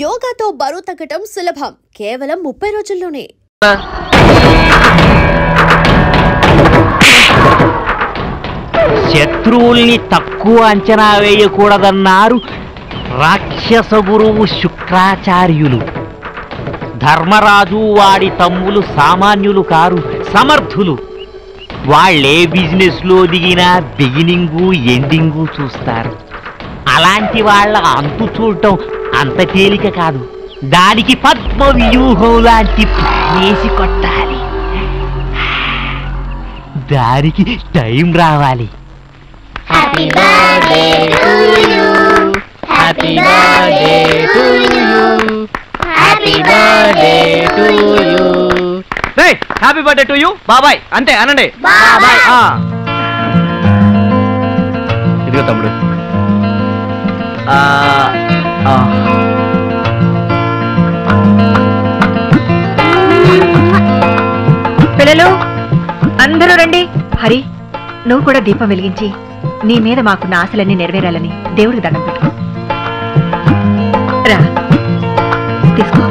యోగాతో బరువు తగ్గటం సులభం, కేవలం 30 రోజుల్లోనే. శత్రువుల్ని తక్కువ అంచనా వేయకూడదన్నారు రాక్షస గురువు శుక్రాచార్యులు. ధర్మరాజు వాడి తమ్ములు సామాన్యులు కారు, సమర్థులు. వాళ్ళే బిజినెస్ లో దిగినా బిగినింగు ఎండింగు చూస్తారు. అలాంటి వాళ్ళ అంతు చూడటం అంత తేలిక కాదు. దానికి పద్మ వ్యూహం లాంటి వేసి కొట్టాలి. దానికి టైం రావాలి. Happy birthday to you, happy birthday to you, happy birthday to you. Happy birthday to you బాబాయ్. అంతే అనండి బాబాయ్. ఇదిగో తమ్ముడు. పిల్లలు అందరూ రండి. హరి, నువ్వు కూడా దీపం వెలిగించి నీ మీద మాకున్న ఆశలన్నీ నెరవేరాలని దేవుడికి దండం పెట్టు. రా తీసుకో.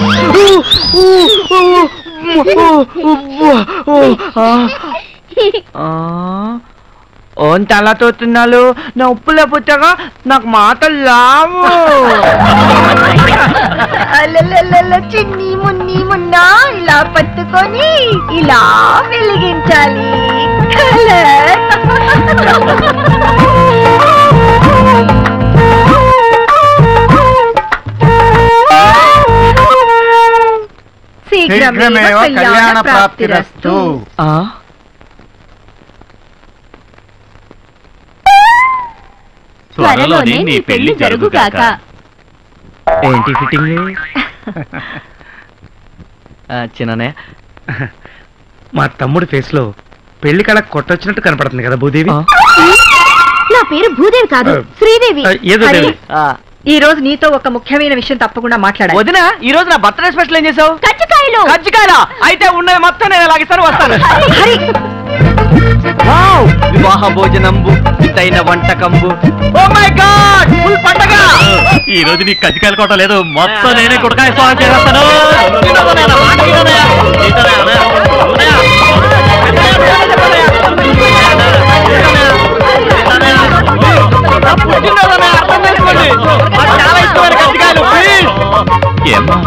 ఓంత అలా తోతున్నాలు నా ఉప్పులే పుట్టగా నాకు మాటలు రావు. చిన్ని మున్ని మున్నా ఇలా పట్టుకొని ఇలా వెలిగించాలి. శీఘ్రమేవ కళ్యాణ ప్రాప్తిరస్తు. త్వరలోనే నీ పెళ్లి జరుగుగాక. ఏంటి ఫిట్టింగ్? చిన్ననే, మా తమ్ముడి ఫేస్ లో పెళ్లి కళ కొట్టొచ్చినట్టు కనపడుతుంది కదా భూదేవి. నా పేరు భూదేవి కాదు, శ్రీదేవి. ఏదో దేవి. ఈ రోజు నీతో ఒక ముఖ్యమైన విషయం తప్పకుండా మాట్లాడాలి. వదిన, ఈ రోజు నా బర్త్డే స్పెషల్ ఏం చేసావు? కజ్జికాయలు. కజ్జికాయలా? అయితే ఉన్నది మొత్తం నేను లాగిస్తాను, వస్తాను. వివాహ భోజనంబు ఇతైన వంటకంబు. ఓ మై గాడ్, ఫుల్ పండగ. ఈ రోజు నీకు కజ్జికాయలు కొట్ట లేదు, మొత్తం నేనే కుడకాయ స్వాగతం చేస్తాను. ఏమ్మా,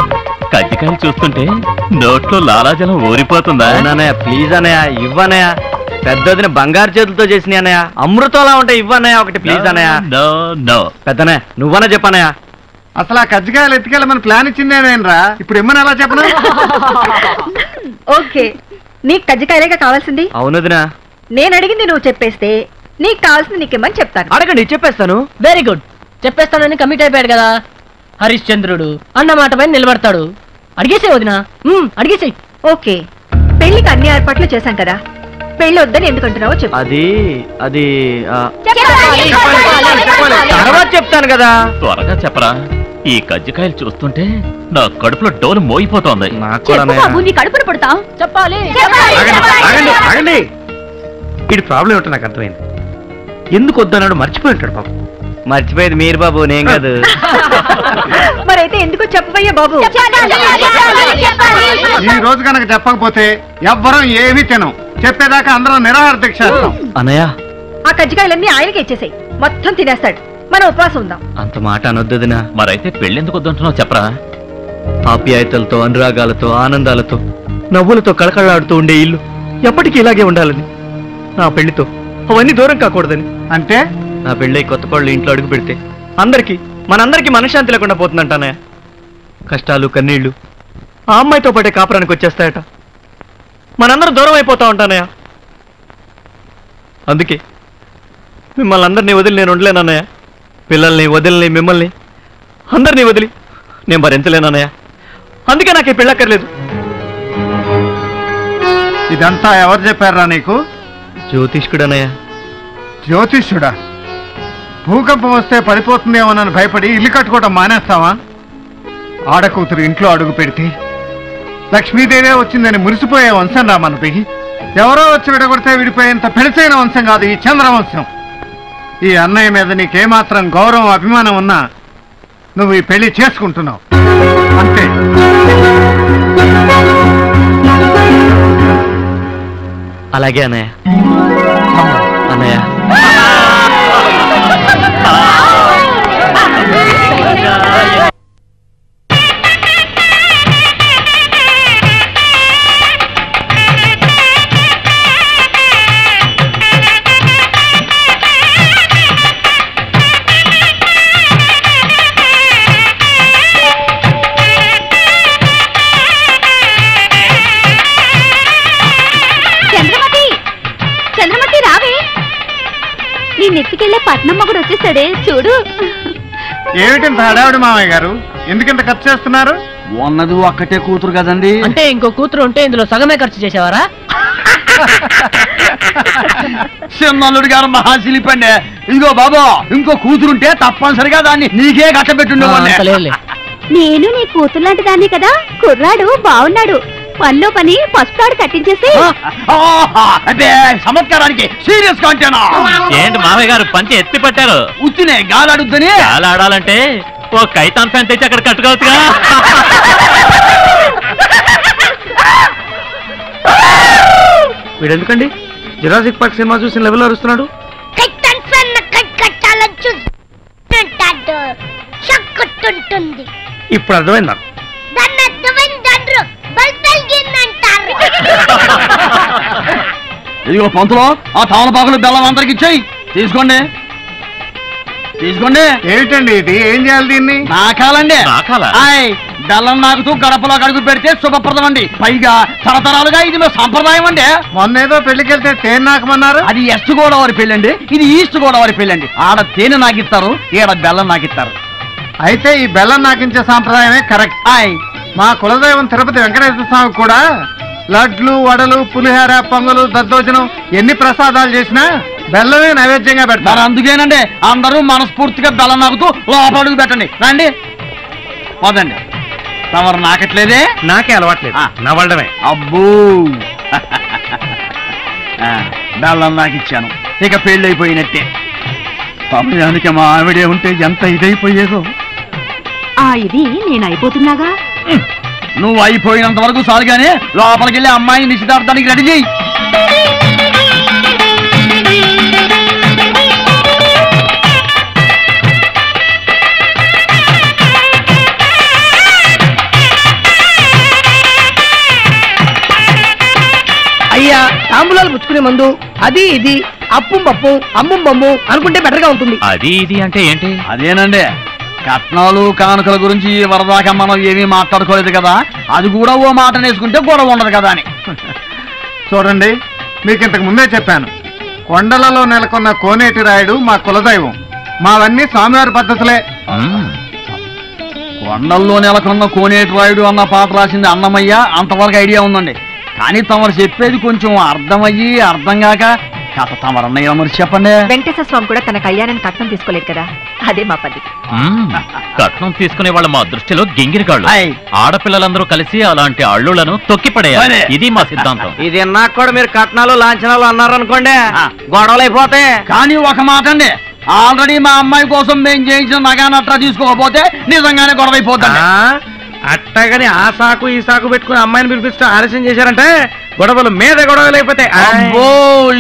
కజ్జికాయలు చూస్తుంటే నోట్లో లాలాజలం ఊరిపోతుందా? ప్లీజ్ అనయ్య, ఇవ్వనయ్య. పెద్దదిని బంగారు చేతులతో చేసిన అన్నయ్య, అమృతంలా ఉంటాయి. ఇవ్వనయ్య ఒకటి ప్లీజ్ అనయ్య. పెద్దనే నువ్వనే చెప్పనయ్య. అసలు ఆ కజ్జికాయలు ఎత్తుకెళ్ళమని ప్లాన్ ఇచ్చిందేనేనరా, ఇప్పుడు ఇమ్మని ఎలా చెప్పను? ఓకే, నీకు కజ్జికాయలేగా కావాల్సింది? అవునదినా. నేను అడిగింది నువ్వు చెప్పేస్తే నీకు కావాల్సింది నీకేమని చెప్తాను. అడగండి, చెప్పేస్తాను. వెరీ గుడ్, చెప్పేస్తానని కమిట్ అయిపోయాడు కదా హరిశ్చంద్రుడు. అన్న మాట పైన నిలబడతాడు. అడిగేసే వదినా, అడిగేసే. ఓకే, పెళ్లికి అన్ని ఏర్పాట్లు చేశాం కదా, పెళ్లి వద్దని ఎందుకంటున్నావో చెప్పు. అది తర్వాత చెప్తాను కదా. త్వరగా చెప్పరా, ఈ కజ్జికాయలు చూస్తుంటే నా కడుపులో డోలు మోగిపోతోంది. కడుపును పడతా చెప్పాలి. ఆగండి. ఇది ప్రాబ్లం ఏంటో నాకు అర్థమైంది. ఎందుకు వద్దన్నాడు మర్చిపోయి ఉంటాడు బాబు. మర్చిపోయేది మీరు బాబు, నేను కాదు. మరైతే ఎందుకో చెప్పవయ్యా బాబు. ఈ రోజు కనుక చెప్పకపోతే ఎవ్వరం ఏమీ తినం. చెప్పేదాకా అందరం నిరాహార దీక్ష చేస్తాం. అన్నయ్య, ఆ కజ్జికాయలన్నీ ఆయనకి ఇచ్చేసాయి, మొత్తం తినేస్తాడు. మనం ఉపవాసం ఉందాం. అంత మాట అనొద్దుదినా. మరైతే పెళ్ళెందుకు వద్దంటున్నావు చెప్పరా? ఆప్యాయతలతో, అనురాగాలతో, ఆనందాలతో, నవ్వులతో కళకళలాడుతూ ఉండే ఇల్లు ఎప్పటికీ ఇలాగే ఉండాలని, నా పెళ్లితో అవన్నీ దూరం కాకూడదని. అంటే నా పెళ్ళై కొత్త కోళ్ళు ఇంట్లో అడుగు పెడితే మనందరికీ మనశ్శాంతి లేకుండా పోతుందంటానే. కష్టాలు, కన్నీళ్లు ఆ అమ్మాయితో పాటే కాపురానికి వచ్చేస్తాయట. మనందరం దూరం అయిపోతా ఉంటానయ్య. అందుకే మిమ్మల్ని అందరినీ వదిలి నేను ఉండలేనన్నయ్య. పిల్లల్ని వదిలిని, మిమ్మల్ని అందరినీ వదిలి నేను భరించలేనన్నయ్య. అందుకే నాకు ఈ పెళ్ళక్కర్లేదు. ఇదంతా ఎవరు చెప్పారా నీకు? జ్యోతిష్కుడనయ్య. జ్యోతిష్యుడా? భూకంపం వస్తే పడిపోతుందేమోనని భయపడి ఇల్లు కట్టుకోవటం మానేస్తావా? ఆడకూతురు ఇంట్లో అడుగు పెడితే లక్ష్మీదేవే వచ్చిందని మురిసిపోయే వంశం రా మనది. ఎవరో వచ్చి విడగొడితే విడిపోయేంత పెడిసైన వంశం కాదు ఈ చంద్రవంశం. ఈ అన్నయ్య మీద నీకేమాత్రం గౌరవం, అభిమానం ఉన్నా నువ్వు ఈ పెళ్లి చేసుకుంటున్నావు. అంతే. అలాగే అన్నయ్య. అన్నయ్య నెత్తికెళ్ళే పట్నం మొగుడు వచ్చేసాడే చూడు. ఏమిటంత హడావిడి మామయ్య గారు, ఎందుకంత ఖర్చు చేస్తున్నారు? ఉన్నది ఒక్కటే కూతురు కదండి. అంటే ఇంకో కూతురు ఉంటే ఇందులో సగమే ఖర్చు చేసేవారా? చిన్నల్లుడు గారు మహాశిల్పండి. ఇదిగో బాబా, ఇంకో కూతురుంటే తప్పనిసరిగా దాన్ని నీకే కట్టబెట్టుండే. నేను నీ కూతురు లాంటి దాన్ని కదా. కుర్రాడు బాగున్నాడు, పనిలో పని పసుపాడు కట్టించేసి. అంటే చమత్కారానికి సీరియస్ గా అంటేనా? ఏంటి మామయ్య గారు పంచి ఎత్తి పట్టారు? ఉత్తినే గాలాడుద్దని. గాలాడాలంటే ఓ కైతాన్ ఫ్యాన్ తెచ్చి అక్కడ కట్టుకోవచ్చుగా. వీడెందుకండి జురాసిక్ పార్క్ సినిమా చూసిన లెవెల్ అరుస్తున్నాడు? ఇప్పుడు అర్థమైందా? ఇదిగో పంతులో, ఆ తమలపాకులు బెల్లం అందరికి ఇచ్చేయి. తీసుకోండి తీసుకోండి. ఏమిటండి ఇది? ఏం చేయాలి దీన్ని? నాకాలండి. నాకాలా? బెల్లం నాకుతూ గడపలో అడుగు పెడితే శుభప్రదం అండి. పైగా తరతరాలుగా ఇది మేము సంప్రదాయం అండి. మొన్నేదో పెళ్లికెళ్తే తేనె నాకమన్నారు. అది వెస్ట్ గోదావరి పెళ్ళండి, ఇది ఈస్ట్ గోదావరి పెళ్ళండి. ఆడ తేనె నాకిస్తారు, ఈడ బెల్లం నాకిస్తారు. అయితే ఈ బెల్లం నాకించే సాంప్రదాయమే కరెక్ట్. మా కులదైవం తిరుపతి వెంకటేశ్వర స్వామి కూడా లడ్లు, వడలు, పులిహార, పొంగలు, దద్దోజనం ఎన్ని ప్రసాదాలు చేసినా బెల్లమే నైవేద్యంగా పెడతారు. అందుకేనండి అందరూ మనస్ఫూర్తిగా బెల్లం నాకుతూ లోపల అడుగు పెట్టండి. రండి పోదండి. తమరు నాకట్లేదే? నాకే అలవాట్లేదు, నవ్వడమే. అబ్బో బెల్లం నాకిచ్చాను, ఇక పెళ్లి అయిపోయినట్టే. సమయానికి మా ఆవిడే ఉంటే ఎంత ఇదైపోయేదో. ఇది నేను అయిపోతున్నాగా. నువ్వు అయిపోయినంత వరకు చాలుగానే లోపలికి వెళ్ళి అమ్మాయిని నిశ్చితార్థానికి రెడీ చేయి. అయ్యా, తాంబూలాలు పుచ్చుకునే ముందు అది ఇది అప్పుం పప్పు అమ్ముం బొమ్ము అనుకుంటే బెటర్ గా ఉంటుంది. అది ఇది అంటే ఏంటి? అదేనండి, కట్నాలు కానుకల గురించి వరదాకా మనం ఏమీ మాట్లాడుకోలేదు కదా, అది కూడా ఓ మాట నేసుకుంటే గొడవ ఉండదు కదా అని. చూడండి, మీకు ఇంతకు ముందే చెప్పాను, కొండలలో నెలకొన్న కోనేటి రాయుడు మా కులదైవం. మావన్నీ స్వామివారి పద్ధతులే. కొండల్లో నెలకొన్న కోనేటి రాయుడు అన్న పాట రాసింది అన్నమయ్య, అంతవరకు ఐడియా ఉందండి. కానీ తమరు చెప్పేది కొంచెం అర్థమయ్యి అర్థం కాక కథ తమరన్నయ్య మరి చెప్పండి. వెంకటేశ్వర స్వామి కూడా తన కళ్యాణాన్ని కట్నం తీసుకోలేదు కదా, అదే మా పద్ధతి. కట్నం తీసుకునే వాళ్ళ మా దృష్టిలో గింగిరిగాళ్ళు. ఆడపిల్లలందరూ కలిసి అలాంటి అల్లులను తొక్కిపడేయాలి, ఇది మా సిద్ధాంతం. ఇది నాకు కూడా మీరు కట్నాలు లాంఛనాలు అన్నారనుకోండి, గొడవలు అయిపోతాయి. కానీ ఒక మాట అండి, ఆల్రెడీ మా అమ్మాయి కోసం మేము చేయించిన నగానట్రా తీసుకోకపోతే నిజంగానే గొడవ అయిపోతుంది. అట్టగాని ఆ సాకు ఈ సాకు పెట్టుకుని అమ్మాయిని పిలిపిస్తూ ఆలస్యం చేశారంటే గొడవలు మీద గొడవలు అయిపోతాయి. అబ్బో,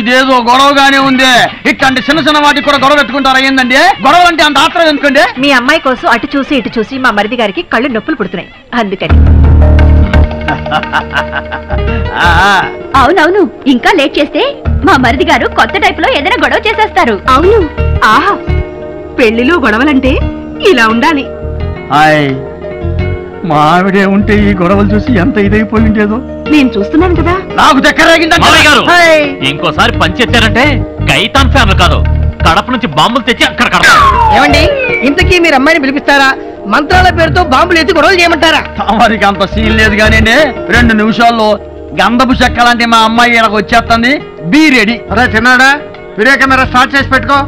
ఇదేదో గొడవగానే ఉంది. ఇట్లాంటి చిన్న చిన్న వాటికి కూడా గొడవ పెట్టుకుంటారా ఏందండి? గొడవలు అంటే అంత ఆత్రం ఎందుకండి? మీ అమ్మాయి కోసం అటు చూసి ఇటు చూసి మా మరిది గారికి కళ్ళు నొప్పులు పుడుతున్నాయి, అందుకని. అవునవును, ఇంకా లేట్ చేస్తే మా మరిది గారు కొత్త టైప్ లో ఏదైనా గొడవ చేసేస్తారు. అవును. ఆహా, పెళ్లిలో గొడవలంటే ఇలా ఉండాలి. మా ఆవిడే ఉంటే ఈ గొడవలు చూసి ఎంత ఇదైపోయిందేదో. నేను చూస్తున్నాను కదా. నాకు ఇంకోసారి పంచెత్తారంటే కైతాన్ ఫ్యామిలీ కాదు, కడప నుంచి బాంబులు తెచ్చి అక్కడ కడతారు. ఏమండి, ఇంతకీ మీరు అమ్మాయిని పిలిపిస్తారా, మంత్రాల పేరుతో బాంబులు ఎత్తి గొడవలు చేయమంటారా? తమరికి అంత సీన్ లేదు కానీ 2 నిమిషాల్లో గంధపు చెక్క లాంటి మా అమ్మాయి ఇక్కడికి వచ్చేస్తుంది. Be ready. అరే చిన్నాడా, వీడియో కెమెరా స్టార్ట్ చేసి పెట్టుకో.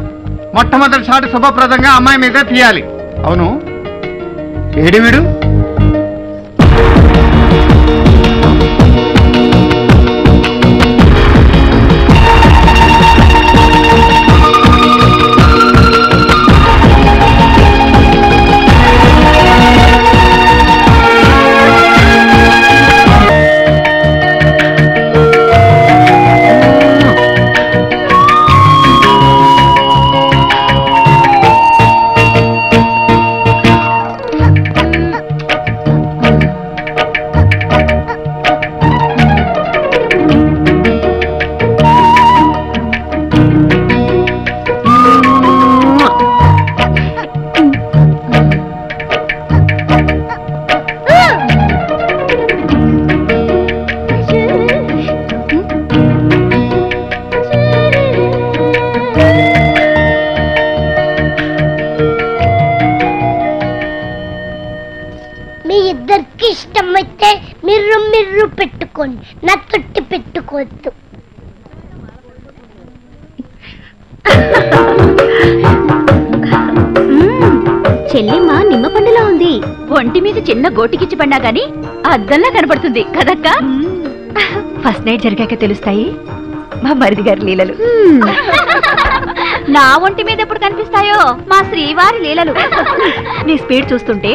మొట్టమొదటి షాట్ శుభప్రదంగా అమ్మాయి మీద తీయాలి. అవును, ఏడి వీడు? మీ ఇద్దరికి ఇష్టమైతే మీరు పెట్టుకోండి, నా తొట్టి పెట్టుకోవద్దు. చెల్లిమ్మ నిమ్మ పండులో ఉంది. ఒంటి మీద చిన్న గోటికిచ్చి పడినా గాని అద్దంలా కనపడుతుంది కదక్క. ఫస్ట్ నైట్ జరిగాక తెలుస్తాయి మా మరిది గారి లీలలు. నా ఒంటి మీద ఎప్పుడు కనిపిస్తాయో మా శ్రీవారి లీలలు. నీ స్పీడ్ చూస్తుంటే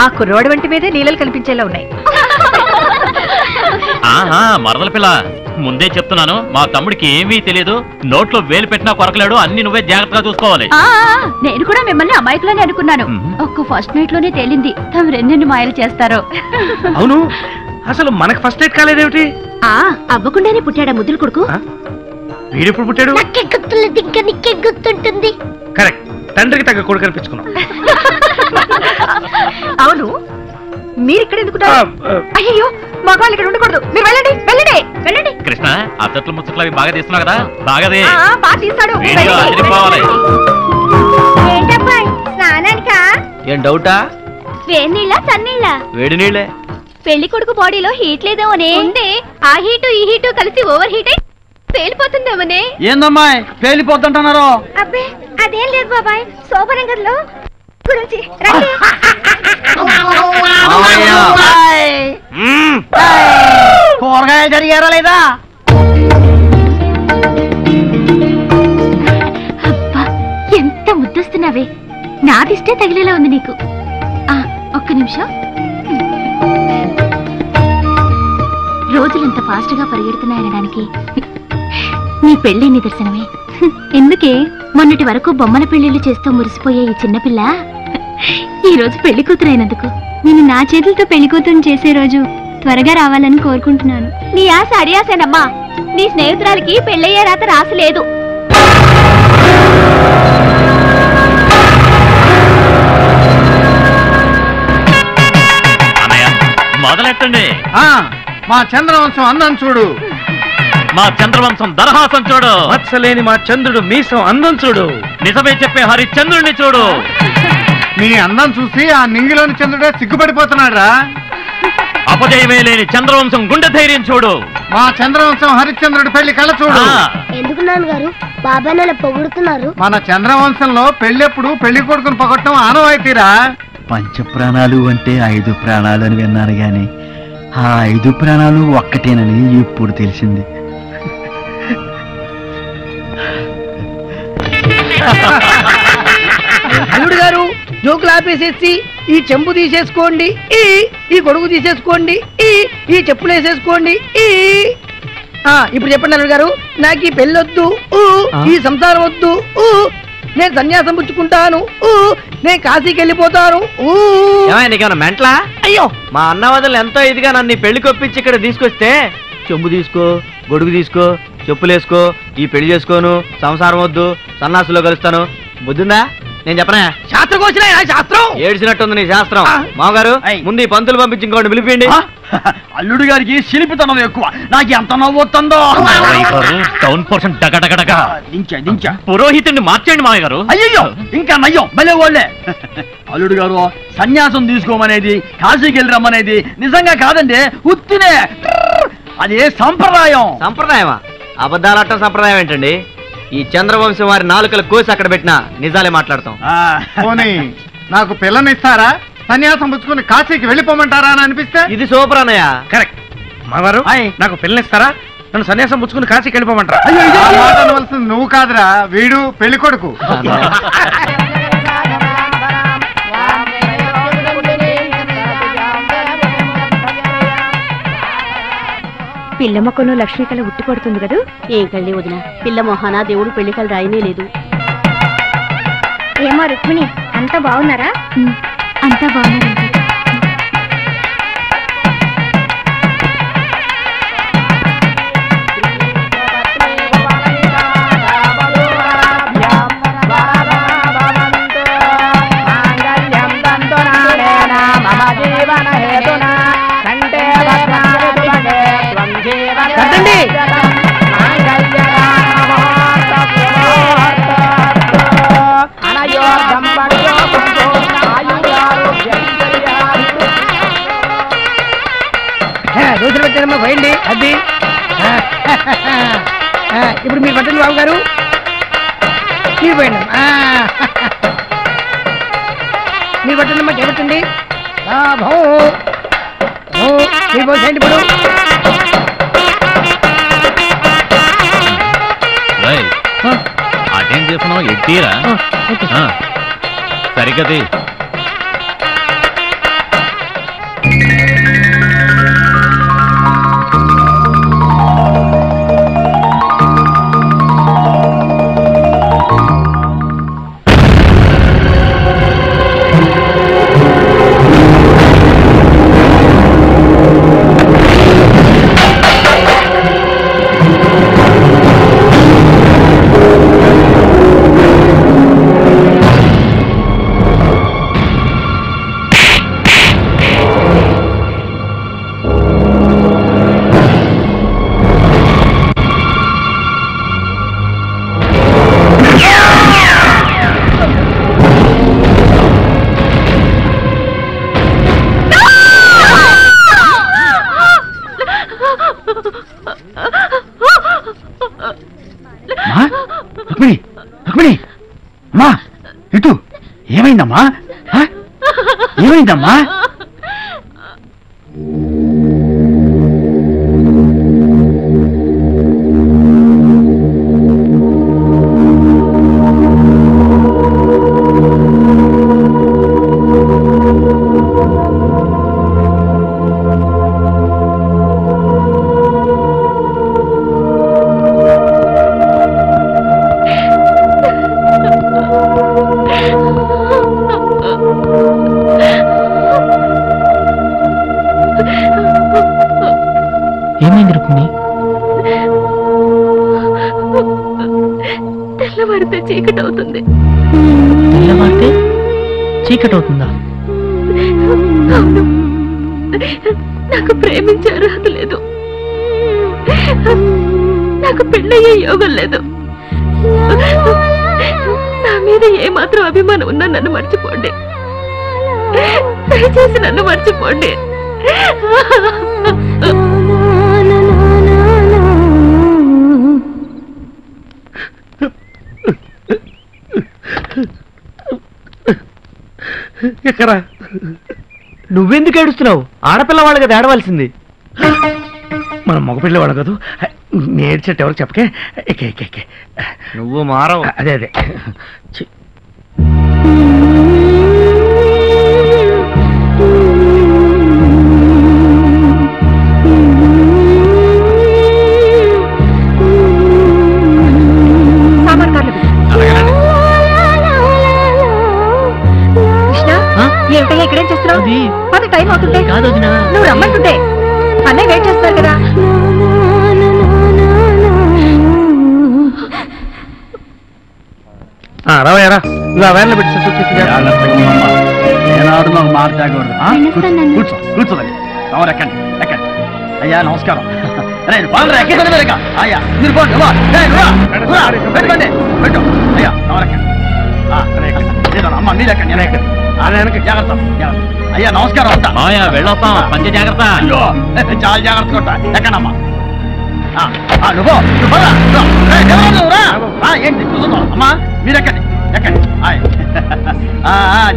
ఆ కుర్రోడి వంటి మీదే లీలలు కనిపించేలా ఉన్నాయి. ఆహా మరదల పిల్ల, ముందే చెప్తున్నాను, మా తమ్ముడికి ఏమీ తెలియదు. నోట్లో వేలు పెట్టినా కొరకలేడు. అన్ని నువ్వే జాగ్రత్తగా చూసుకోవాలి. నేను కూడా మిమ్మల్ని అమాయకులని అనుకున్నాను. ఒక్క ఫస్ట్ నైట్ లోనే తేలింది తమరు ఎన్నెన్ని మాయలు చేస్తారో. అవును, అసలు మనకు ఫస్ట్ నైట్ కాలేదేమిటి? అవ్వకుండానే పుట్టాడా ముద్దులు కొడుకు? వీడెప్పుడు పుట్టాడు? నాకే గుర్తులేదు, ఇంకా నీకే గుర్తుంటుంది. కరెక్ట్, తండ్రికి తగ్గ కొడుకు అనిపించుకున్నాం. అవును, మీరు ఇక్కడ ఎందుకుంటారు? అయ్యో, మగవాళ్ళు ఇక్కడ ఉండకూడదు. మీరు వెళ్ళండి వెళ్ళండి వెళ్ళండి. కృష్ణ, అత్తట్లు ముచ్చట్లు అవి బాగా తీస్తున్నావు కదా, బాగాదే. బాగా తీస్తాడు. ఏంటబ్బాయి, స్నానానికా? ఏం డౌటా? వేడి నీళ్ళ చన్నీళ్ళ? వేడి నీళ్ళే. పెళ్లి కొడుకు బాడీలో హీట్ లేదేమోనే. ఆ హీటు ఈ హీటు కలిసి ఓవర్ హీట్ అయి పేలిపోతుందేమోనే. ఏందమ్మాయి పేలిపోతుంటున్నారు? అబ్బే అదేం లేదు బాబాయ్, శోభనంగర్లో గురించి కూరగాయలు జరిగారా లేదా? అబ్బా ఎంత ముద్దొస్తున్నావే, నాదిష్టే తగిలేలా ఉంది నీకు. ఒక్క నిమిషం. రోజులంత ఫాస్ట్ గా పరిగెడుతున్నాయనడానికి నీ పెళ్లి నిదర్శనమే. ఎందుకే మొన్నటి వరకు బొమ్మల పెళ్లిళ్ళు చేస్తూ మురిసిపోయే ఈ చిన్నపిల్ల ఈ రోజు పెళ్లి కూతురైనందుకు నేను నా చేతులతో పెళ్లి కూతురుని చేసే రోజు త్వరగా రావాలని కోరుకుంటున్నాను. నీ ఆశ అడియాసేనమ్మా. నీ స్నేహితురాలకి పెళ్ళయ్యే రాత రాసలేదు. మొదలెట్టండి. మా చంద్రవంశం అందం చూడు. మా చంద్రవంశం దరహాసం చూడు. మత్సలేని మా చంద్రుడు మీసం అందం చూడు. నిజమే చెప్పే హరిశ్చంద్రుడిని చూడు. నీ అందం చూసి ఆ నింగిలోని చంద్రుడే సిగ్గుపడిపోతున్నాడు రా. అపజయమే లేని చంద్రవంశం గుండె ధైర్యం చూడు. మా చంద్రవంశం హరిశ్చంద్రుడి పెళ్లి కళ చూడు. ఎందుకు నాన్నగారు బాబాయ్ నన్ను పొగుడుతున్నారు? మన చంద్రవంశంలో పెళ్ళెప్పుడు పెళ్లి కొడుకుని పొగట్టం ఆనవాయితీరా. పంచప్రాణాలు అంటే 5 ప్రాణాలు అని విన్నాను గాని ఆ 5 ప్రాణాలు ఒక్కటేనని ఇప్పుడు తెలిసింది. అల్లుడు గారు జోకులు ఆపేసేసి ఈ చెంబు తీసేసుకోండి, ఈ గొడుగు తీసేసుకోండి, ఈ చెప్పులు వేసేసుకోండి. ఇప్పుడు చెప్పండి అల్లుడు గారు, నాకు ఈ పెళ్ళొద్దు, ఈ సంసారం వద్దు, నేను సన్యాసం పుచ్చుకుంటాను, నేను కాశీకి వెళ్ళిపోతాను. నీకేమన్నా మెంట్లా? అయ్యో, మా అన్న వదలు ఎంతో ఇదిగా నన్ను పెళ్లి కొప్పించి ఇక్కడ తీసుకొస్తే చెంబు తీసుకో, గొడుగు తీసుకో, చెప్పులు వేసుకో, ఈ పెళ్లి చేసుకోను, సంసారం వద్దు, సన్నాసులో కలుస్తాను. బుద్ధిందా? నేను చెప్పనా? శాస్త్రం వచ్చిన శాస్త్రం ఏడ్చినట్టుంది నీ శాస్త్రం. మామగారు ముందు ఈ పంతులు పంపించి ఇంకోటి పిలిపిండి. అల్లుడు గారికి శిల్పితనం ఎక్కువ, నాకు ఎంత నవ్వుతుందో. టౌన్ పోర్షన్ డగడగడగా దించా పురోహితుడిని మార్చేయండి మామయ్య గారు. అయ్యో ఇంకా నయ్యం భలే వాళ్ళే. అల్లుడు గారు సన్యాసం తీసుకోమనేది, కాశీకి వెళ్ళి రమ్మనేది నిజంగా కాదండి, ఉత్తినే. అదే సంప్రదాయం. సంప్రదాయమా? అబద్ధాలట్టం సంప్రదాయం ఏంటండి? ఈ చంద్రవంశం వారి నాలుకల కోసి అక్కడ పెట్టినా నిజాలే మాట్లాడతాం. పోనీ నాకు పిల్లనిస్తారా? సన్యాసం పుచ్చుకుని కాశీకి వెళ్ళిపోమంటారా అని అనిపిస్తే? ఇది సూపర్ అన్నయ్య. కరెక్ట్. మావారు నాకు పిల్లనిస్తారా? నన్ను సన్యాసం పుచ్చుకుని కాశీకి వెళ్ళిపోమంటారా? మాట అనవలసింది నువ్వు కాదురా, వీడు పెళ్లి కొడుకు. పిల్ల మొక్కను లక్ష్మీ కళ ఉట్టి పడుతుంది కదా. ఏం కళ్ళి వదిన, పిల్ల మొహాన దేవుడు పెళ్లి కళ రాయనే లేదు. ఏమో రుక్మిణి, అంతా బాగున్నారా? అంతా బాగున్నారు. పట్టండి పోయండి అది ఇప్పుడు మీరు పట్టండి బాబు గారు మీరు పోయండి మీరు పట్టండి అమ్మా చేపట్టండి మీరు పోసేయండి ఇప్పుడు అటేం చేస్తున్నావు ఎట్టీరా సరిగది అమ్మా ఇటు ఏమైందమ్మా ఏమైందమ్మా ఏమైంది రుక్మిణి? తెల్లవారితే చీకటి అవుతుంది. తెల్లవారితే చీకటి అవుతుందా? అవును, నాకు ప్రేమించే అర్హత లేదు, నాకు పెళ్ళయ్యే యోగం లేదు. నా మీద ఏమాత్రం అభిమానం ఉన్నా నన్ను మర్చిపోండి, దయచేసి నన్ను మర్చిపోండి. ఎక్కరా నువ్వెందుకు ఏడుస్తున్నావు? ఆడపిల్లవాళ్ళు కదా ఏడవలసింది. మనం మగపిల్లవాడు కదా, నేర్చేట ఎవరికి చెప్పకే. ఎక్కే నువ్వు మారవు. అదే అదే ఏమిటయ్యా ఇక్కడేం చేస్తున్నావు? పది టైం అవుతుంటే కాదు వదినా, నువ్వు రమ్మంటుంటే అన్నయ్య వెయిట్ చేస్తారు కదా. రావయ్యారా ఇలా వ్యాన్లో పెట్టి ఏనాడు నాకు మాట్లాడకూడదు. కూర్చో కూర్చోదండి. ఎవరు ఎక్కండి ఎక్కండి. అయ్యా నమస్కారం. అయ్యా మీరు పెట్టండి పెట్టు. అయ్యా ఎవరెక్కండి. అమ్మ మీరు ఎక్కండి, నేను ఎక్కండి. జాగ్రత్త అయ్యా నమస్కారం. వెళ్ళొస్తాం, పంచ జాగ్రత్త. చాలా జాగ్రత్త కొట్టా. ఎక్కడమ్మా నువ్వు ఏంటి చూస్తున్నావు? అమ్మా మీరు ఎక్కండి ఎక్కండి.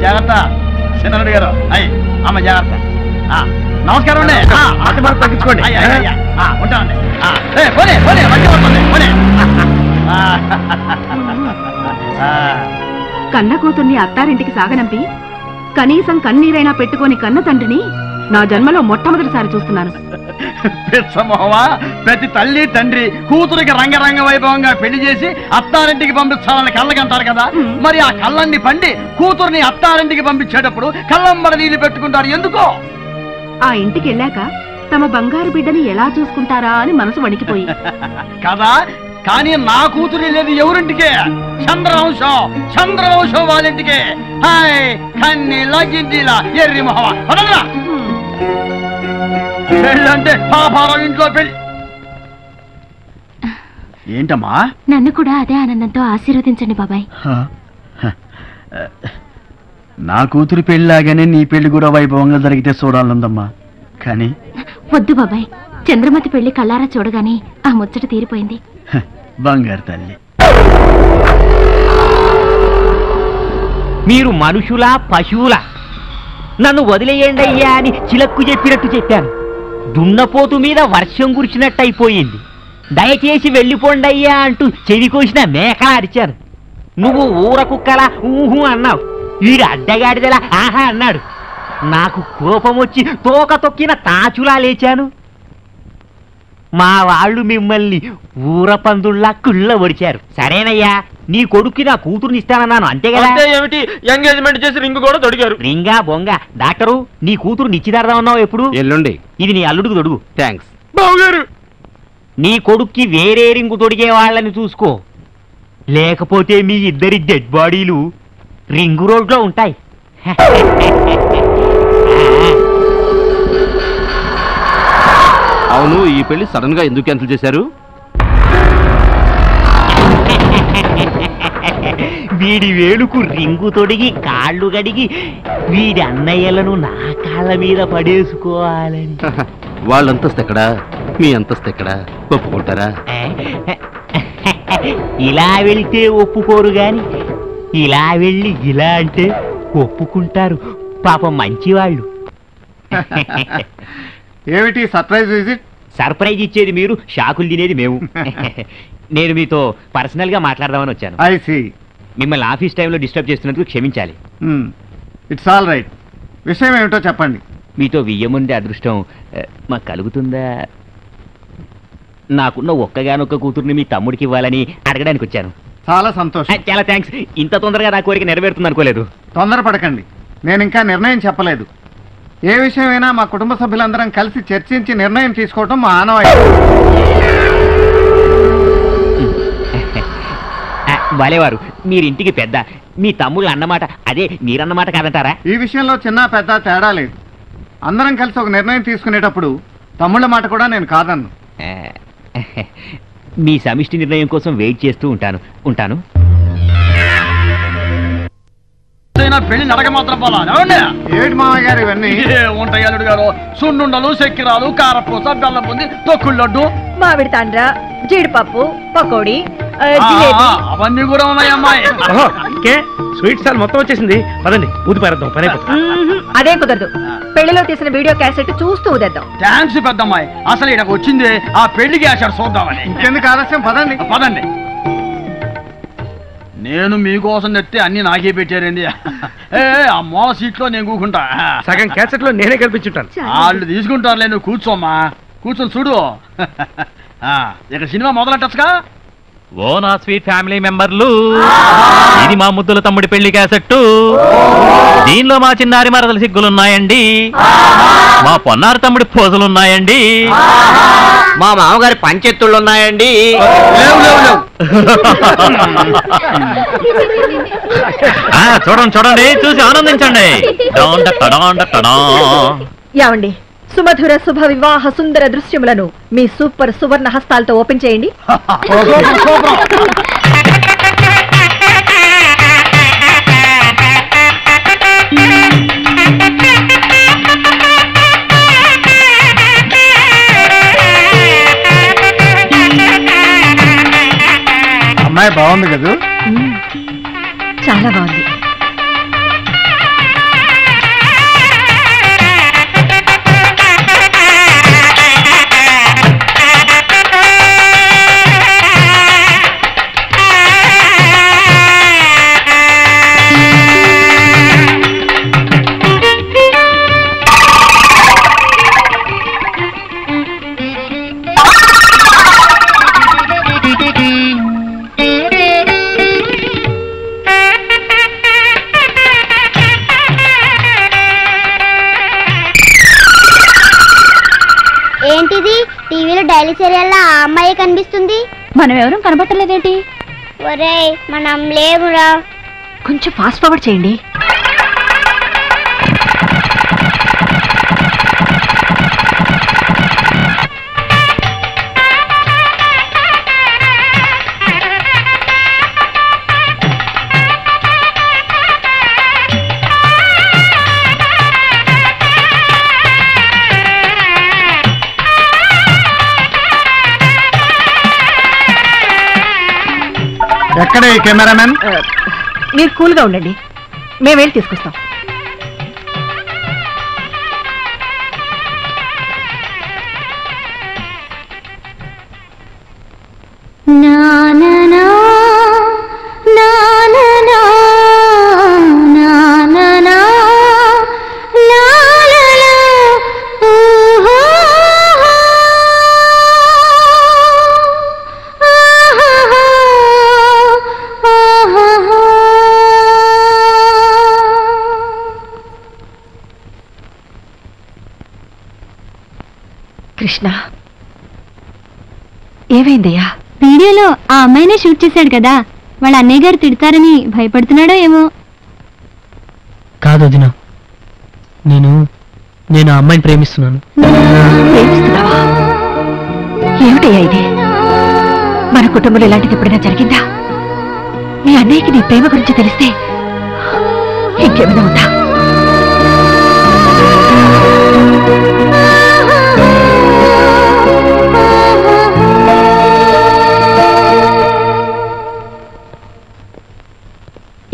జాగ్రత్త చిన్నరెడ్డి గారు. అయ్యి అమ్మ జాగ్రత్త. నమస్కారం అండి. తగ్గించుకోండి. ఉంటానండి. పోనీ పోనీ మంచి పడుతుంది పోనీ. కన్న కూతుర్ని అత్తారింటికి సాగనంపి కనీసం కన్నీరైనా పెట్టుకొని కన్న తండ్రిని నా జన్మలో మొట్టమొదటిసారి చూస్తున్నాను. ప్రతి తల్లి తండ్రి కూతురికి రంగరంగ వైభవంగా పెళ్లి చేసి అత్తారింటికి పంపించాలని కళ్ళకంటారు కదా, మరి ఆ కళ్ళన్ని పండి కూతుర్ని అత్తారింటికి పంపించేటప్పుడు కళ్ళంబడ నీళ్లు పెట్టుకుంటారు ఎందుకో? ఆ ఇంటికి వెళ్ళాక తమ బంగారు బిడ్డని ఎలా చూసుకుంటారా అని మనసు వణికిపోయి కదా. కానీ నా కూతురు లేదు ఎవరింటికే? చంద్రవంశం వాళ్ళింటికే. హాయ్ కన్ని లగిందిలా ఎర్రి మొహవ పెళ్ళంటే పాపారం ఇంట్లో పెళ్ళి. ఏంటమ్మా? నన్ను కూడా అదే ఆనందంతో ఆశీర్వదించండి బాబాయ్. నా కూతురు పెళ్ళిలాగానే నీ పెళ్లి కూడా వైభవంగా జరిగితే చూడాలందమ్మా. కానీ వద్దు బాబాయ్, చంద్రమతి పెళ్లి కళ్ళారా చూడగానే ఆ ముచ్చట తీరిపోయింది. బంగారు తల్లి. మీరు మనుషులా పశువులా? నన్ను వదిలేయండి అయ్యా అని చిలక్కు చెప్పినట్టు చెప్పాను. దున్నపోతు మీద వర్షం కురిచినట్టు అయిపోయింది. దయచేసి వెళ్ళిపోండి అయ్యా అంటూ చెవి కోసిన మేకలా అరిచాను. నువ్వు ఊర కుక్కలా ఊహు అన్నావు. వీడు అడ్డగాడిదలా ఆహా అన్నాడు. నాకు కోపం వచ్చి తోక తొక్కిన తాచులా లేచాను. మా వాళ్ళు మిమ్మల్ని ఊర పందుల్లా కుళ్ళ ఒడిచారు. సరేనయ్యా, నీ కొడుక్కి నా కూతురుని ఇస్తానన్నాను, అంతే కదా? ఏమిటి, ఎంగేజ్మెంట్ చేసి రింగ్ కూడా తొడిగారు. రింగా బొంగ. డాక్టరు, నీ కూతురు నిశ్చితార్థం అన్నావు ఎప్పుడు? ఎల్లుండి. ఇది నీ అల్లుడికి తొడుగు. థ్యాంక్స్ బావగారు. నీ కొడుక్కి వేరే రింగు తొడిగే వాళ్ళని చూసుకో, లేకపోతే మీ ఇద్దరి డెడ్ బాడీలు రింగు రోడ్లో ఉంటాయి. అవును, ఈ పెళ్లి సడన్ గా ఎందుకు క్యాన్సిల్ చేశారు? వీడి వేలుకు రింగు తొడిగి కాళ్ళు గడిగి వీడి అన్నయ్యలను నా కాళ్ళ మీద పడేసుకోవాలని. వాళ్ళ అంతస్తు ఎక్కడా, మీ అంతస్తు ఎక్కడా? ఒప్పుకుంటారా? ఇలా వెళ్తే ఒప్పుకోరు గాని ఇలా వెళ్ళి ఇలా అంటే ఒప్పుకుంటారు. పాపం మంచివాళ్ళు. ఏమిటి సర్ప్రైజ్ విజిట్? సర్ప్రైజ్ ఇచ్చేది మీరు, షాకులు తినేది మేము. నేను మీతో పర్సనల్ గా మాట్లాడదామని వచ్చాను. I see. మిమ్మల్ని ఆఫీస్ టైంలో డిస్టర్బ్ చేస్తున్నందుకు క్షమించాలి. It's all right. విషయం ఏమిటో చెప్పండి. మీతో వియ్యముండే అదృష్టం మాకు కలుగుతుందా? నాకున్న ఒక్కగానొక్క కూతుర్ని మీ తమ్ముడికి ఇవ్వాలని అడగడానికి వచ్చాను. చాలా సంతోషం. చాలా థ్యాంక్స్. ఇంత తొందరగా నా కోరిక నెరవేరుతుంది అనుకోలేదు. తొందరపడకండి, నేను ఇంకా నిర్ణయం చెప్పలేదు. ఏ విషయమైనా మా కుటుంబ సభ్యులందరం కలిసి చర్చించి నిర్ణయం తీసుకోవటం మా ఆనవాయితీ. బాలేవారు, మీరింటికి పెద్ద. మీ తమ్ముళ్ళు అన్నమాట అదే మీరన్నమాట కాదంటారా? ఈ విషయంలో చిన్న పెద్ద తేడా లేదు. అందరం కలిసి ఒక నిర్ణయం తీసుకునేటప్పుడు తమ్ముళ్ళ మాట కూడా నేను కాదన్ను. మీ సమిష్టి నిర్ణయం కోసం వెయిట్ చేస్తూ ఉంటాను. పెళ్లి నడక మాత్రం పోలా. ఏమిటి మామయ్య గారు ఇవన్నీ? ఉంటాయి అల్లుడు గారు. సున్నుండలు, చక్కెరాలు, కారపూస, బెల్లం బుంది, తొక్కుడు లడ్డు, మామిడి తాండ్ర, జీడిపప్పు, పకోడీ, అవన్నీ కూడా ఉన్నాయి అమ్మాయి. స్వీట్ స్టాల్ మొత్తం వచ్చేసింది. పదండి, ఊది పారేద్దాం, పని అయిపోతుంది. అదే కుదరదు. పెళ్లిలో తీసిన వీడియో క్యాసెట్ చూస్తూ ఊదేద్దాం. థ్యాంక్స్ పెద్దమ్మాయి. అసలు ఇక్కడికి వచ్చింది ఆ పెళ్లికి ఆశాడు చూద్దామని. ఇంకెందుకు ఆలస్యం, పదండి. పదండి. నేను మీకోసం తెస్తే అన్ని నాకే పెట్టారండి. ఆ మూల సీట్లో నేను కూకుంటా. సగం క్యాసెట్ లో నేనే కల్పించుంటాను. వాళ్ళు తీసుకుంటారులే, నువ్వు కూర్చోమ్మా. కూర్చొని చూడు. ఇక సినిమా మొదలెట్టచ్చుగా. ఓ నా స్వీట్ ఫ్యామిలీ మెంబర్లు, ఇది మా ముద్దుల తమ్ముడి పెళ్లి క్యాసెట్టు. దీనిలో మా చిన్నారి మరదల సిగ్గులున్నాయండి, మా పొన్నారి తమ్ముడి పోజులున్నాయండి, మా మామగారి పంచెత్తుళ్ళు ఉన్నాయండి. చూడండి, చూసి ఆనందించండి. యావండి, సుమధుర శుభ వివాహ సుందర దృశ్యములను మీ సూపర్ సువర్ణ హస్తాలతో ఓపెన్ చేయండి. అమ్మాయి బాగుంది కదా? చాలా బాగుంది. ఏంటిది, టీవీలో డైలీ సీరియల్ ఆ అమ్మాయి కనిపిస్తుంది? మనం ఎవరూ కనబట్టలేదేంటి? ఒరేయ్, మనం లేవురా. కొంచెం ఫాస్ట్ ఫార్వర్డ్ చేయండి. ఎక్కడ ఈ కెమెరామెన్? మీరు కూల్గా ఉండండి, మేము వెళ్ళి తీసుకొస్తాం. కృష్ణ, ఏమైందయ్యా? వీడియోలో ఆ అమ్మాయినే షూట్ చేశాడు కదా, వాళ్ళ అన్నయ్య గారు తిడతారని భయపడుతున్నాడో ఏమో. కాదు వదినా, నేను ఆ అమ్మాయిని ప్రేమిస్తున్నాను. ప్రేమిస్తున్నావా? ఏమిటయ్యా ఇది? మన కుటుంబంలో ఇలాంటిది ఎప్పుడైనా జరిగిందా? మీ అన్నయ్యకి నీ ప్రేమ గురించి తెలిస్తే ఇంకేమైనా ఉందా?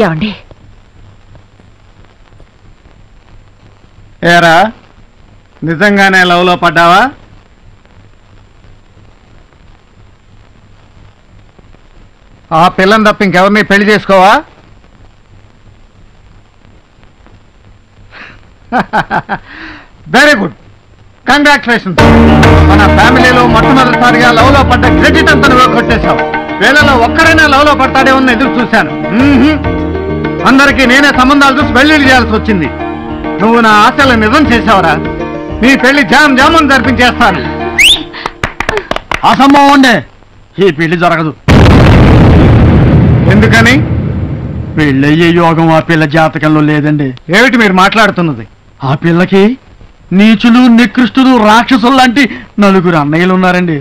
ఏమండి? ఏరా, నిజంగానే లవ్ లో పడ్డావా? ఆ పిల్లని తప్ప ఇంకెవరిని పెళ్లి చేసుకోవా? Very good, congratulations. మన ఫ్యామిలీలో మొట్టమొదటిసారిగా లవ్ లో పడ్డ క్రెడిట్ అంతా నువ్వు కొట్టేశావు. వీళ్ళలో ఒక్కరైనా లవ్ లో పడతాడేమో ఎదురు చూశాను. అందరికీ నేనే సంబంధాలు చూసి పెళ్లిళ్ళు చేయాల్సి వచ్చింది. నువ్వు నా ఆశలను నిజం చేసావురా. నీ పెళ్లి జామని జరిపించేస్తాను. అసంభవం ఉండే, ఈ పెళ్లి జరగదు. ఎందుకని? పెళ్ళయ్యే యోగం ఆ పిల్ల జాతకంలో లేదండి. ఏమిటి మీరు మాట్లాడుతున్నది? ఆ పిల్లకి నీచులు, నికృష్టులు, రాక్షసులు లాంటి 4 అన్నయ్యలు ఉన్నారండి.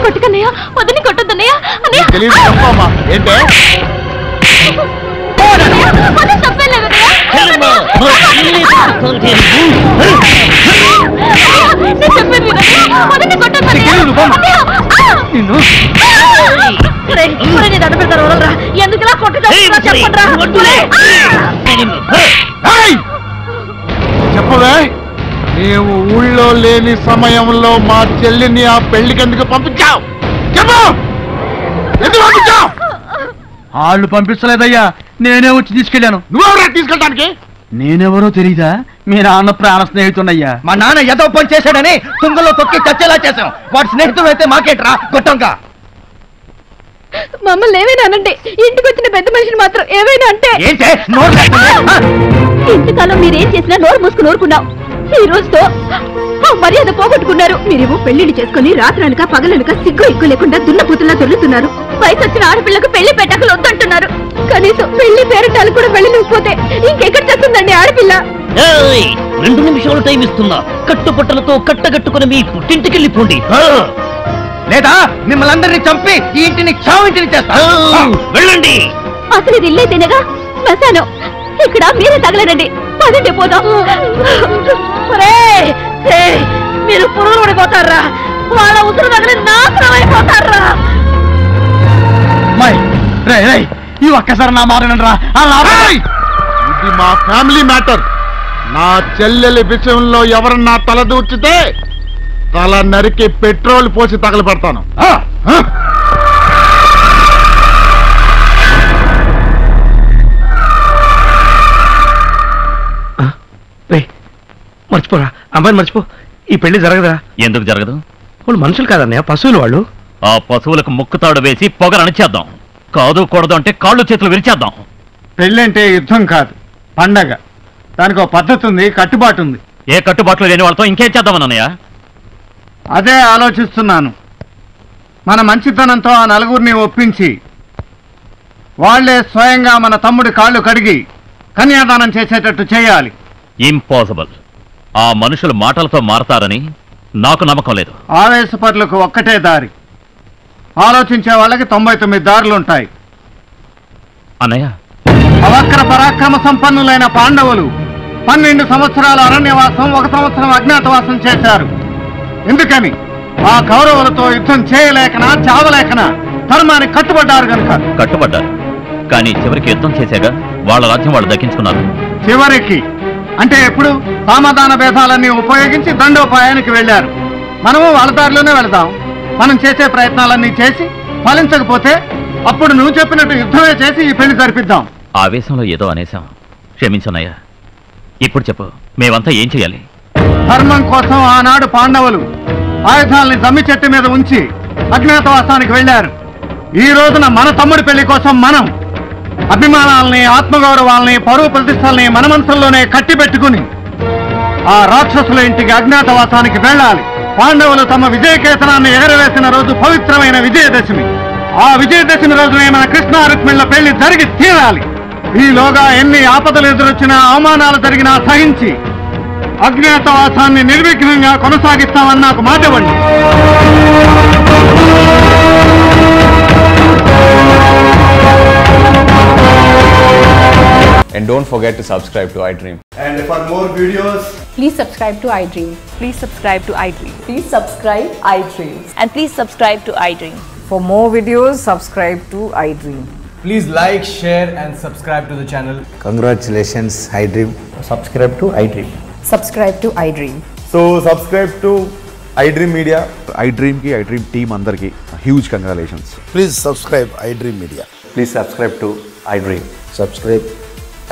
కొట్టుకన్నయ్య, వదిలి కొట్టొద్దన్నయ్య. ఏంటే ఎందుకులా చెప్పవే, నీవు ఊళ్ళో లేని సమయంలో మా చెల్లిని ఆ పెళ్లికి ఎందుకు పంపించావు? చెప్పు, ఎందుకు పంపించావు? వాళ్ళు పంపించలేదయ్యా, నేనే వచ్చి తీసుకెళ్ళాను. నువ్వెవరా తీసుకెళ్ళడానికి? నేనెవరో తెలీదా? మీ నాన్న ప్రాణ స్నేహితుడయ్యా. మా నాన్న ఏదో పని చేశాడని తుంగలో తొక్కి చచ్చేలా చేశాం. వాడి స్నేహితుడు అయితే మాకేట్రా గొట్టంగా. మమ్మల్ని ఏమైనా అనండి, ఇంటికి వచ్చిన పెద్ద మనిషిని మాత్రం ఏమైనా అంటే ఏంటే ఇంతకాలం మీరేం చేసినా నోరు మూసుకుని ఊరుకున్నాం. ఈ రోజుతో ఆ మర్యాద పోగొట్టుకున్నారు. మీరేమో పెళ్లిళ్ళు చేసుకుని రాత్రనక పగలనక సిగ్గు ఇగ్గు లేకుండా దున్నపూతుల్లా దొర్లుతున్నారు. వయసు వచ్చిన ఆడపిల్లకు పెళ్లి పెట్టకలు వద్దంటున్నారు. కనీసం పెళ్లి పేరటాలు కూడా వెళ్ళలేకపోతే ఇంకెక్కడ చేస్తుందండి ఆడపిల్ల? 2 నిమిషాలు టైం ఇస్తున్నా, కట్టుబట్టలతో కట్టగట్టుకుని మీ పుట్టింటికి వెళ్ళిపోండి. లేదా మిమ్మల్ని అందరినీ చంపి ఈ ఇంటిని చావింటిని చేస్తా. వెళ్ళండి. అసలు ఇది ఇల్లే తినగా శ్మశానం. ఇక్కడ మీరే తగలనండి. పదండి పోదాం. మీరు పురుగులు పడిపోతారా? వాళ్ళ ఉసురు తగిలి నాశనం అయిపోతారా? ఈ ఒక్కసారి నా మారనరా. ఇది మా ఫ్యామిలీ మ్యాటర్. నా చెల్లెలి విషయంలో ఎవరన్నా తల దూర్చితే తల నరికి పెట్రోల్ పోసి తగలబెడతాను. మర్చిపోరా, అమ్మాయిని మర్చిపో. ఈ పెళ్లి జరగదురా. ఎందుకు జరగదు? వాళ్ళు మనుషులు కాదన్నయ్య, పశువులు వాళ్ళు. ఆ పశువులకు ముక్కుతాడు వేసి పొగరనిచ్చేద్దాం. కాదు కూడదు అంటే కాళ్ళు చేతులు విరిచేద్దాం. పెళ్ళంటే యుద్ధం కాదు, పండగ. దానికి ఒక పద్ధతి ఉంది, కట్టుబాటు ఉంది. ఏ కట్టుబాట్లు లేని వాళ్ళతో ఇంకేం చేద్దామని అన్నయ్య? అదే ఆలోచిస్తున్నాను. మన మంచితనంతో ఆ నలుగురిని ఒప్పించి వాళ్లే స్వయంగా మన తమ్ముడి కాళ్ళు కడిగి కన్యాదానం చేసేటట్టు చేయాలి. ఇంపాసిబుల్. ఆ మనుషులు మాటలతో మారతారని నాకు నమ్మకం లేదు. ఆవేశపరులకు ఒక్కటే దారి, ఆలోచించే వాళ్ళకి 99 దారులుంటాయి. అన్నయ్య, అవక్ర పరాక్రమ సంపన్నులైన పాండవులు 12 సంవత్సరాల అరణ్యవాసం, 1 సంవత్సరం అజ్ఞాతవాసం చేశారు. ఎందుకని? ఆ కౌరవులతో యుద్ధం చేయలేకనా, చావలేకనా ధర్మానికి కట్టుబడ్డారు కనుక. కట్టుబడ్డారు, కానీ చివరికి యుద్ధం చేశాక వాళ్ళ రాజ్యం వాళ్ళు దక్కించుకున్నారు. చివరికి అంటే ఎప్పుడు? సమాధాన భేదాలన్నీ ఉపయోగించి దండోపాయానికి వెళ్లారు. మనము వాళ్ళ దారిలోనే వెళదాం. మనం చేసే ప్రయత్నాలన్నీ చేసి ఫలించకపోతే అప్పుడు నువ్వు చెప్పినట్టు యుద్ధమే చేసి ఈ పెళ్లి జరిపిద్దాం. ఆవేశంలో ఏదో అనేశాం, క్షమించనయ్యా. ఇప్పుడు చెప్పు, మేమంతా ఏం చేయాలి? ధర్మం కోసం ఆనాడు పాండవులు ఆయుధాలని జమ్మి చెట్టు మీద ఉంచి అజ్ఞాతవాసానికి వెళ్లారు. ఈ రోజున మన తమ్ముడి పెళ్లి కోసం మనం అభిమానాలని, ఆత్మగౌరవాలని, పరువు ప్రతిష్టల్ని మన మనసుల్లోనే కట్టి పెట్టుకుని ఆ రాక్షసుల ఇంటికి అజ్ఞాతవాసానికి వెళ్ళాలి. పాండవులు తమ విజయకేతనాన్ని ఎగరవేసిన రోజు పవిత్రమైన విజయదశమి. ఆ విజయదశమి రోజునే మన కృష్ణ రుక్మిళ్ళ పెళ్లి జరిగి తీరాలి. ఈలోగా ఎన్ని ఆపదలు ఎదురొచ్చినా, అవమానాలు జరిగినా సహించి అజ్ఞాతవాసాన్ని నిర్విఘ్నంగా కొనసాగిస్తామని నాకు మాట ఇవ్వండి. And don't forget to subscribe to iDream. And for more videos, please subscribe to iDream. Please subscribe to iDream. Please subscribe iDream. And please subscribe to iDream. For more videos, subscribe to iDream. please like, share and subscribe to the channel. Congratulations, iDream. Subscribe to iDream. Subscribe to iDream. So subscribe to iDream Media. iDream ki iDream team andarki huge congratulations. Please subscribe iDream Media. Please subscribe to iDream. Subscribe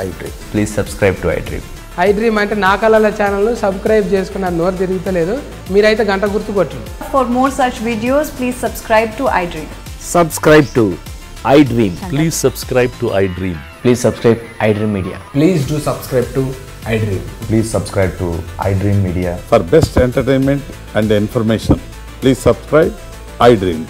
iDream. Please subscribe to iDream. iDream అంటే నా కళల channel subscribe చేసుకున్న నోరు తిరుగుతలేదు, మీరైతే గంట గుర్తు కొట్టండి. For more such videos, please subscribe to iDream. Subscribe to iDream. Please subscribe to iDream. Please subscribe iDream Media. Please do subscribe to iDream. Please subscribe to iDream Media. For best entertainment and information, please subscribe iDream.